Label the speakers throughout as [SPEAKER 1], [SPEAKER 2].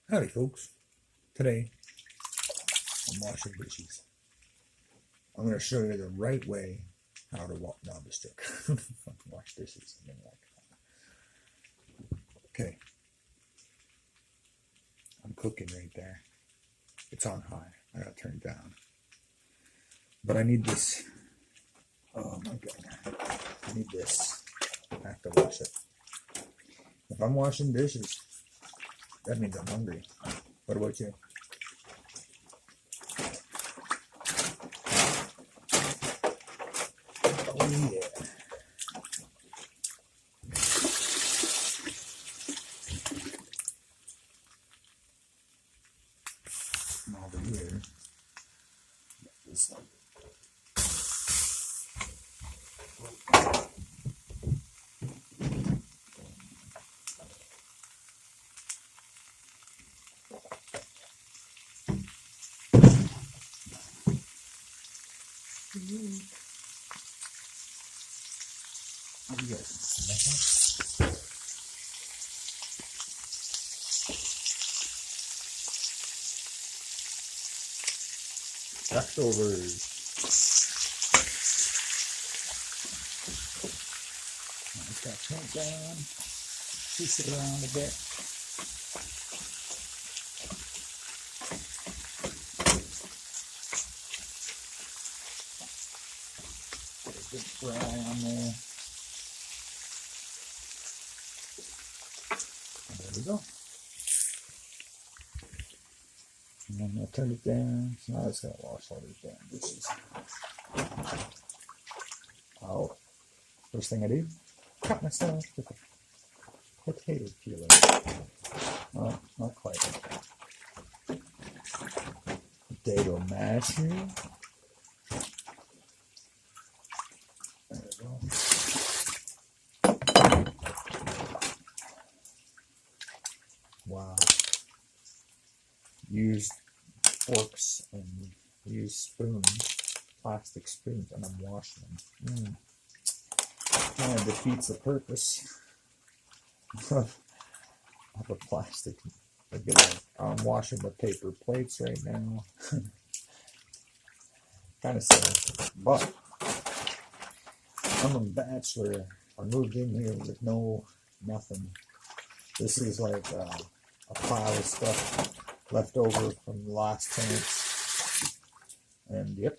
[SPEAKER 1] Howdy folks, today I'm washing dishes. I'm going to show you the right way how to wash dishes. Okay, I'm cooking right there. It's on high, I got to turn it down. But I need this, oh my god, I need this. I have to wash it. If I'm washing dishes, that means I'm hungry. What about you? Oh yeah. And over here, this one. How do you guys smell that? Leftovers. Let's got turn it down. Twist it around a bit. Get a good fry on there. And there we go. And then I'll turn it down. So now I just gotta wash all these damn dishes. Oh, first thing I do, cut myself with a potato peeler. Well, not quite. Potato masher. There we go. Wow. Use forks and use spoons, plastic spoons, and I'm washing them. Kind of defeats the purpose of a plastic. I'm washing the paper plates right now. Kind of sad, but I'm a bachelor. I moved in here with nothing. This is like a pile of stuff left over from the last tenants. And yep,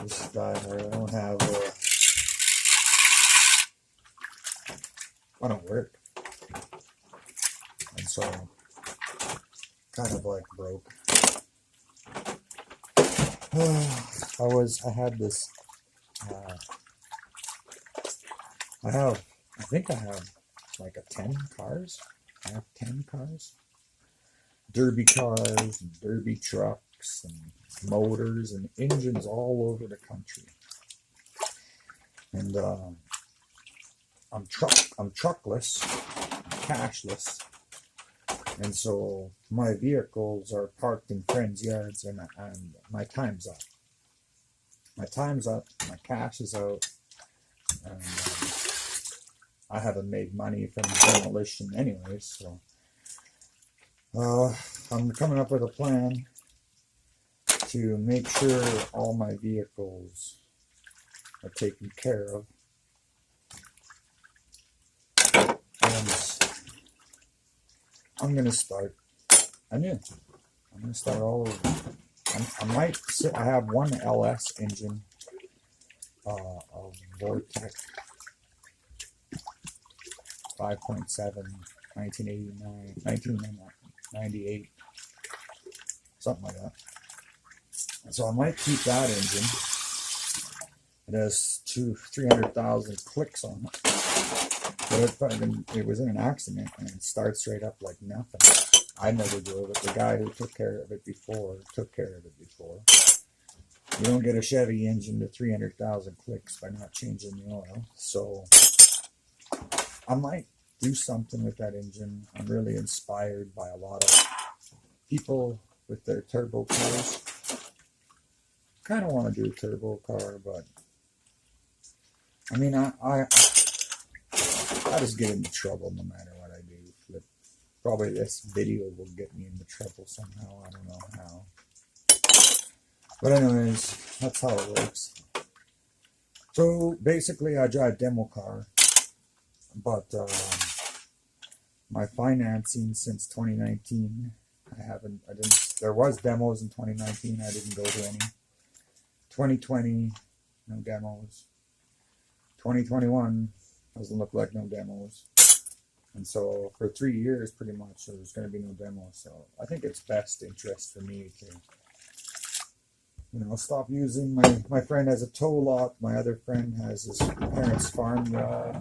[SPEAKER 1] this guy, I don't have I don't work, and so kind of like broke. I had this I think I have like 10 cars. I have 10 cars. Derby cars and derby trucks and motors and engines all over the country. And I'm truckless, I'm cashless. And so my vehicles are parked in friends' yards and my time's up. My time's up, my cash is out, and I haven't made money from demolition anyway, so I'm coming up with a plan to make sure all my vehicles are taken care of. And I'm going to start anew. I'm going to start all over. I have one LS engine of Vortec 5.7, 1989, 1998, something like that. And so I might keep that engine. It has 300,000 clicks on it. But it was in an accident and it starts straight up like nothing. I never drove it. The guy who took care of it before. You don't get a Chevy engine to 300,000 clicks by not changing the oil. So I might do something with that engine. I'm really inspired by a lot of people with their turbo cars. Kind of want to do a turbo car, but I mean, I just get into trouble no matter what I do. Flip Probably this video will get me into trouble somehow. I don't know how. But anyways, that's how it works. So basically, I drive demo car, but my financing since 2019, there was demos in 2019, I didn't go to any. 2020, no demos. 2021, doesn't look like no demos. And so for 3 years, pretty much, there's going to be no demos. So I think it's best interest for me to, stop using my friend has a tow lot. My other friend has his parents' farmyard.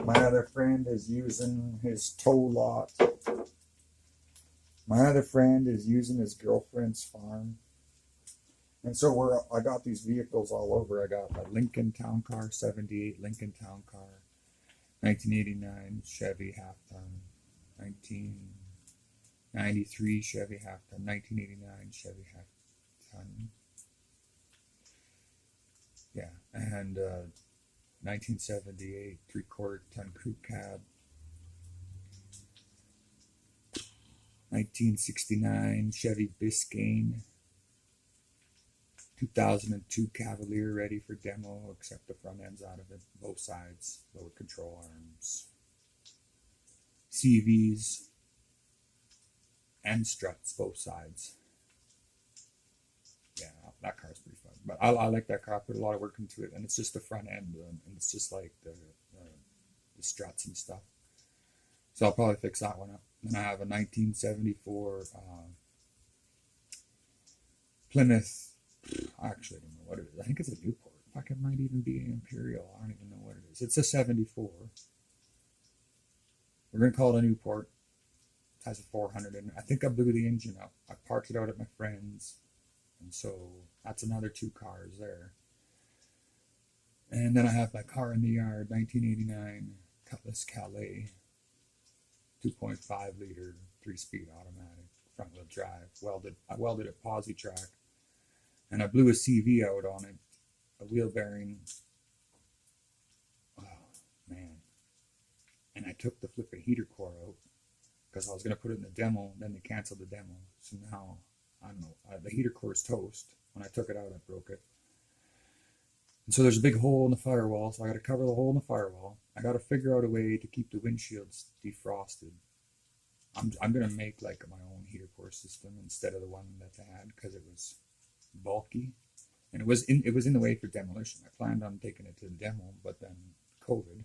[SPEAKER 1] My other friend is using his tow lot. My other friend is using his girlfriend's farm. And so I got these vehicles all over. I got a Lincoln Town Car, 78 Lincoln Town Car, 1989 Chevy half-ton, 1993 Chevy half-ton, 1989 Chevy half-ton. Yeah, and 1978 3/4 ton crew cab, 1969 Chevy Biscayne, 2002 Cavalier ready for demo, except the front end's out of it, both sides, lower control arms, CVs, and struts, both sides. Yeah, that car's pretty fun. But I like that car. I put a lot of work into it, and it's just the front end, and it's just like the struts and stuff. So I'll probably fix that one up. Then I have a 1974 Plymouth. I actually don't know what it is. I think it's a Newport. Fuck, it might even be an Imperial. I don't even know what it is. It's a 74. We're going to call it a Newport. It has a 400 in it. I think I blew the engine up. I parked it out at my friend's. And so that's another 2 cars there. And then I have my car in the yard, 1989 Cutlass Calais, 2.5 liter, 3-speed automatic, front wheel drive. I welded a posi track, and I blew a CV out on it, a wheel bearing. Oh man! And I took the flipping heater core out because I was going to put it in the demo, and then they canceled the demo. So now, I don't know, the heater core is toast. When I took it out, I broke it. And so there's a big hole in the firewall, so I got to cover the hole in the firewall. I got to figure out a way to keep the windshields defrosted. I'm going to make like my own heater core system instead of the one that they had because it was bulky. And it was in the way for demolition. I planned on taking it to the demo, but then COVID.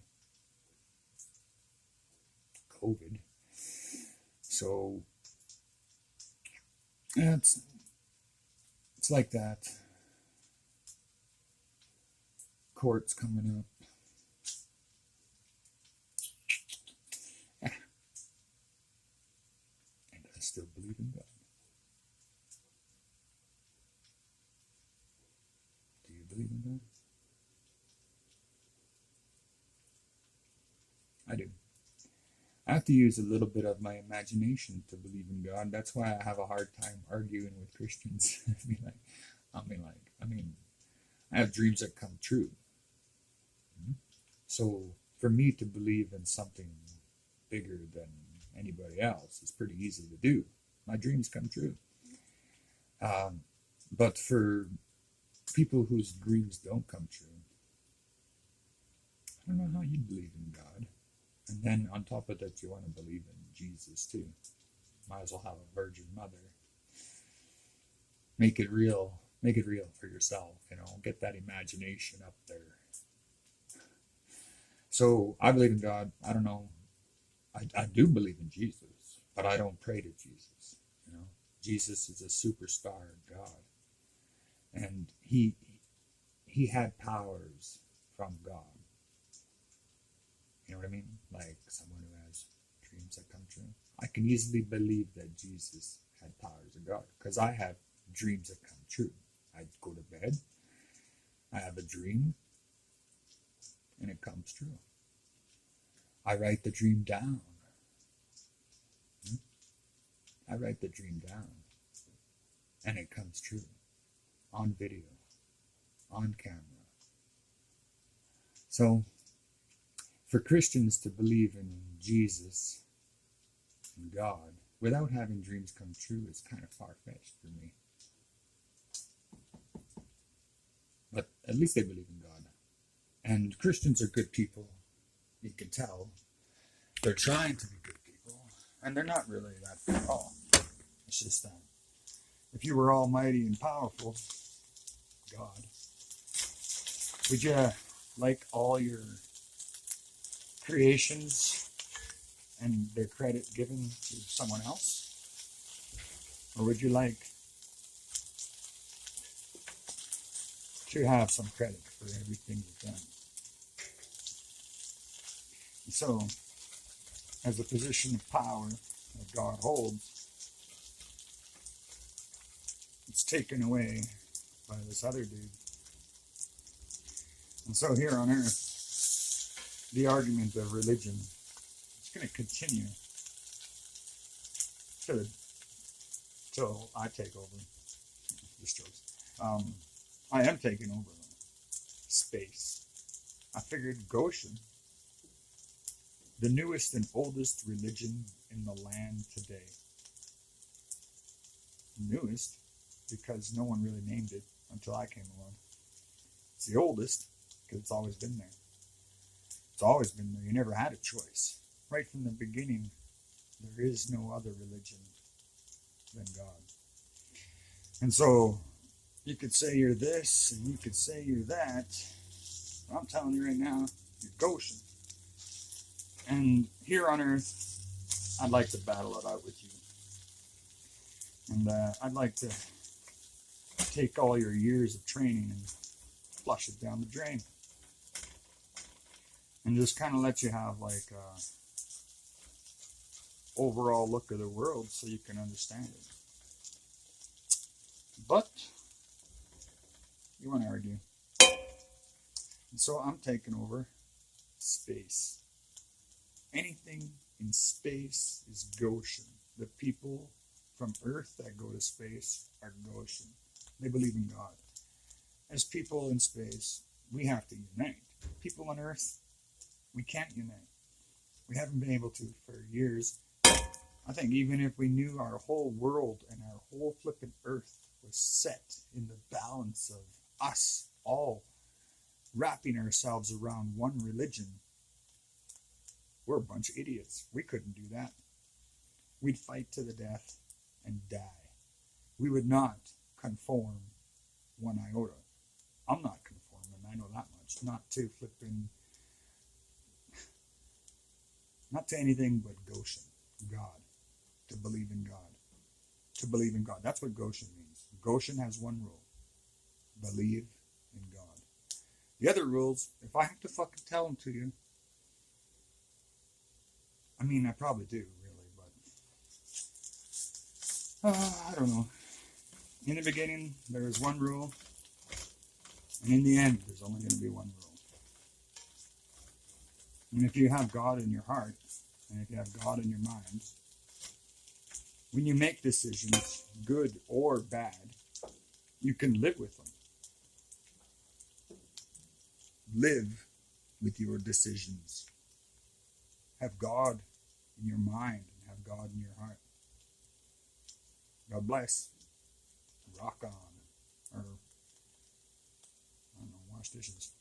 [SPEAKER 1] So yeah, it's like that. Court's coming up. And I still believe in God. Do you believe in God? I do. I have to use a little bit of my imagination to believe in God. That's why I have a hard time arguing with Christians. I have dreams that come true. So for me to believe in something bigger than anybody else is pretty easy to do. My dreams come true. But for people whose dreams don't come true, I don't know how you believe in God. And then on top of that, you want to believe in Jesus too. Might as well have a virgin mother. Make it real. Make it real for yourself. Get that imagination up there. So I believe in God. I don't know. I do believe in Jesus, but I don't pray to Jesus. Jesus is a superstar God, and he had powers from God. You know what I mean? Like someone who has dreams that come true. I can easily believe that Jesus had powers of God because I have dreams that come true. I go to bed, I have a dream, and it comes true. I write the dream down. I write the dream down, and it comes true. On video, on camera. So, For Christians to believe in Jesus and God without having dreams come true is kind of far-fetched for me. But at least they believe in God. And Christians are good people. You can tell. They're trying to be good people. And they're not really that good at all. It's just that. If you were almighty and powerful, God, would you like all your creations and their credit given to someone else? Or would you like to have some credit for everything you've done? And so, as a position of power that God holds, it's taken away by this other dude. And so here on earth, the argument of religion is going to continue till I take over. Just jokes. I am taking over space. I figured Goshen, the newest and oldest religion in the land today. Newest, because no one really named it until I came along. It's the oldest, because it's always been there. It's always been there. You never had a choice. Right from the beginning, there is no other religion than God. And so, you could say you're this, and you could say you're that. But I'm telling you right now, you're Goshen. And here on earth, I'd like to battle it out with you. And I'd like to take all your years of training and flush it down the drain. And just kind of let you have like a overall look of the world so you can understand it. But you want to argue. And so I'm taking over space. Anything in space is Goshen. The people from Earth that go to space are Goshen. They believe in God. As people in space, we have to unite. People on Earth, we can't unite. We haven't been able to for years. I think even if we knew our whole world and our whole flippin' Earth was set in the balance of us all wrapping ourselves around one religion, we're a bunch of idiots. We couldn't do that. We'd fight to the death and die. We would not conform one iota. I'm not conforming, I know that much. Not to anything but Goshen, God. To believe in God. To believe in God. That's what Goshen means. Goshen has one rule. Believe in God. The other rules, if I have to fucking tell them to you, I mean, I probably do, really, but I don't know. In the beginning, there was one rule, and in the end, there's only going to be one rule. And if you have God in your heart, and if you have God in your mind, when you make decisions, good or bad, you can live with them. Live with your decisions. Have God in your mind and have God in your heart. God bless. Rock on. Or, I don't know, wash dishes.